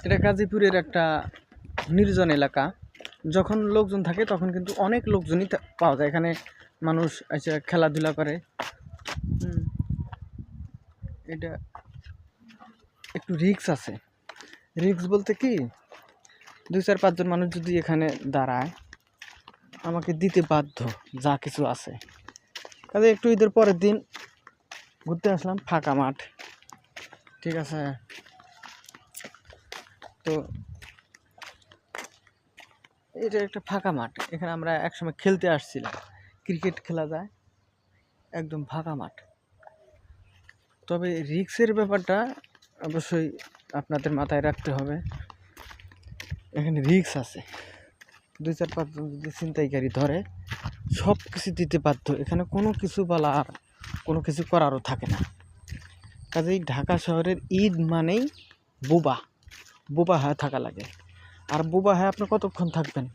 এটা গাজীপুরের একটা নির্জন এলাকা। যখন লোকজন থাকে তখন কিন্তু অনেক লোকজনই পাওয়া যায় এখানে। মানুষ এসে খেলাধুলা করে। এটা একটু রিস্ক আছে। রিস্ক বলতে কি, 2-4-5 জন মানুষ যদি এখানে দাঁড়ায় আমাকে দিতে বাধ্য যা কিছু আছে। কাজে একটু ঈদের পরের দিন ঘুরতে আসলাম, ফাঁকা মাঠ, ঠিক আছে। তো এটা একটা ফাঁকা মাঠ, এখানে আমরা একসময় খেলতে আসছিলাম, ক্রিকেট খেলা যায়, একদম ফাঁকা মাঠ। তবে রিস্কের ব্যাপারটা অবশ্যই আপনাদের মাথায় রাখতে হবে। এখানে রিস্ক আছে। 2-4-5 জন যদি ছিনতাইকারী ধরে সব কিছু দিতে বাধ্য। এখানে কোনো কিছু বলার, কোনো কিছু করারও থাকে না। কাজেই ঢাকা শহরের ঈদ মানেই বোবা বোবা হয়ে থাকা লাগে। আর বোবা হয়ে আপনি কতক্ষণ থাকবেন?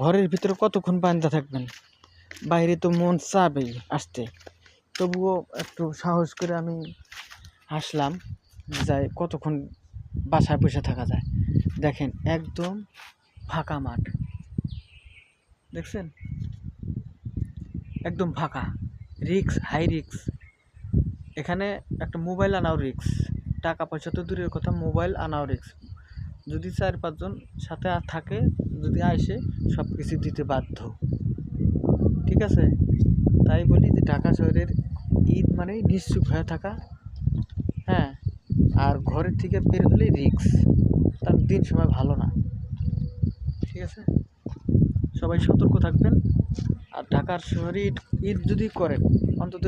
ঘরের ভিতরে কতক্ষণ বান্ধা থাকবেন? বাইরে তো মন চাবেই আসতে। তবুও একটু সাহস করে আমি আসলাম, যাই কতক্ষণ বাসায় বসে থাকা যায়। দেখেন একদম ফাঁকা মাঠ, দেখছেন? একদম ফাঁকা। রিক্স, হাই রিক্স। এখানে একটা মোবাইল আনাও রিক্স। টাকা পয়সা তো দূরের কথা, মোবাইল আনাও রিক্স। যদি 4-5 জন সাথে থাকে, যদি আসে সব কিছু দিতে বাধ্য, ঠিক আছে। তাই বলি যে ঢাকা শহরের ঈদ মানে নিশ্চুপ হয়ে থাকা। হ্যাঁ, আর ঘরের থেকে বের হলে রিক্স, তার দিন সময় ভালো না, ঠিক আছে। সবাই সতর্ক থাকবেন। আর ঢাকার শহরে ঈদ যদি করেন, অন্তত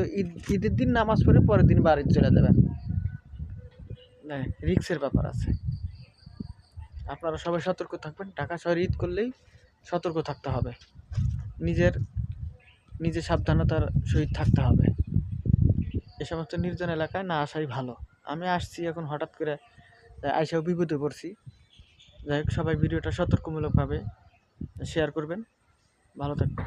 ঈদের দিন নামাজ পড়ে পরের দিন বাড়ি চলে যাবেন। রিক্সের ব্যাপার আছে। আপনারা সবাই সতর্ক থাকবেন। ঢাকা শহরে ঈদ করলেই সতর্ক থাকতে হবে, নিজে সাবধানতার সহিত থাকতে হবে। এ সমস্ত নির্জন এলাকায় না আসাই ভালো। আমি আসছি এখন হঠাৎ করে, আইসাও বিপদে পড়ছি। যাই হোক, সবাই ভিডিওটা সতর্কমূলকভাবে শেয়ার করবেন। ভালো থাকবেন।